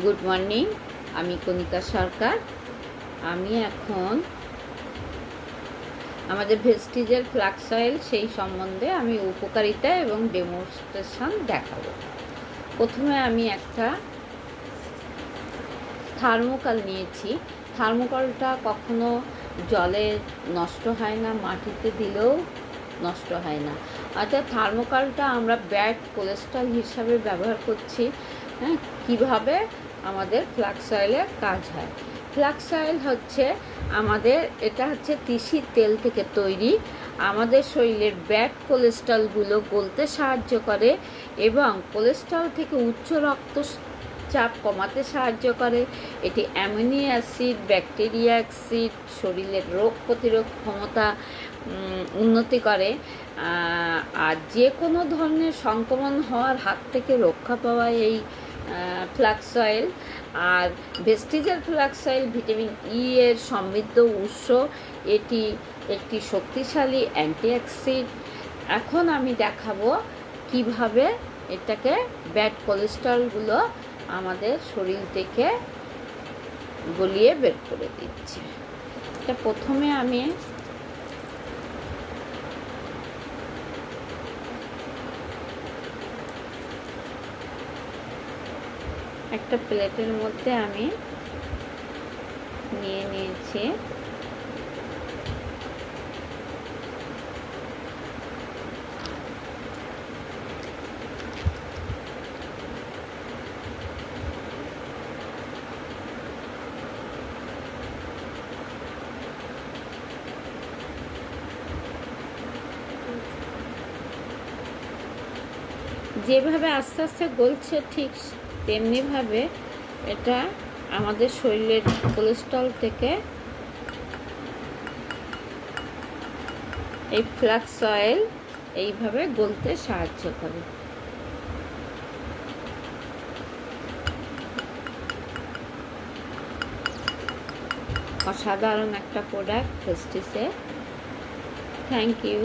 Good morning, আমি কণিকা সরকার। আমি এখন আমাদের ভেস্টিজের ফ্লাক্স অয়েল সেই সম্বন্ধে আমি উপকারিতা এবং ডেমনস্ট্রেশন দেখাবো। প্রথমে আমি একটা থার্মোকল নিয়েছি। থার্মোকলটা কখনো জলে নষ্ট হয় না, মাটিতে দিলেও নষ্ট হয় না। অর্থাৎ থার্মোকলটা আমরা ব্যাড কোলেস্ট্রল হিসাবে ব্যবহার করছি। হ্যাঁ, কীভাবে আমাদের ফ্লাক্স অয়েলের কাজ হয়। ফ্লাক্স অয়েল হচ্ছে এটা হচ্ছে তিসির তেল থেকে তৈরি। আমাদের শরীরের ব্যাড কোলেস্ট্রলগুলো গলতে সাহায্য করে এবং কোলেস্ট্রল থেকে উচ্চ রক্তচাপ কমাতে সাহায্য করে। এটি অ্যামিনো অ্যাসিড, ব্যাকটেরিয়া অ্যাসিড, শরীরের রোগ প্রতিরোধ ক্ষমতা উন্নতি করে। আর যে কোনো ধরনের সংক্রমণ হওয়ার হাত থেকে রক্ষা পাওয়া এই ফ্লাক্স অয়েল। আর ভেস্টিজের ফ্লাক্স অয়েল ভিটামিন ই এর সমৃদ্ধ উৎস। এটি একটি শক্তিশালী অ্যান্টিঅক্সিডেন্ট। এখন আমি দেখাবো কিভাবে এটাকে ব্যাড কোলেস্ট্রলগুলো আমাদের শরীর থেকে গলিয়ে বের করে দিচ্ছে। এটা প্রথমে আমি একটা প্লেটের মধ্যে আমি নিয়ে নিয়েছি। যেভাবে আস্তে আস্তে গলছে ঠিক তেমনিভাবে এটা আমাদের শরীরের কোলেস্ট্রল থেকে এই ফ্লাক্স অয়েল এইভাবে গলতে সাহায্য করে। অসাধারণ একটা প্রোডাক্ট ভেস্টিজের। Thank you.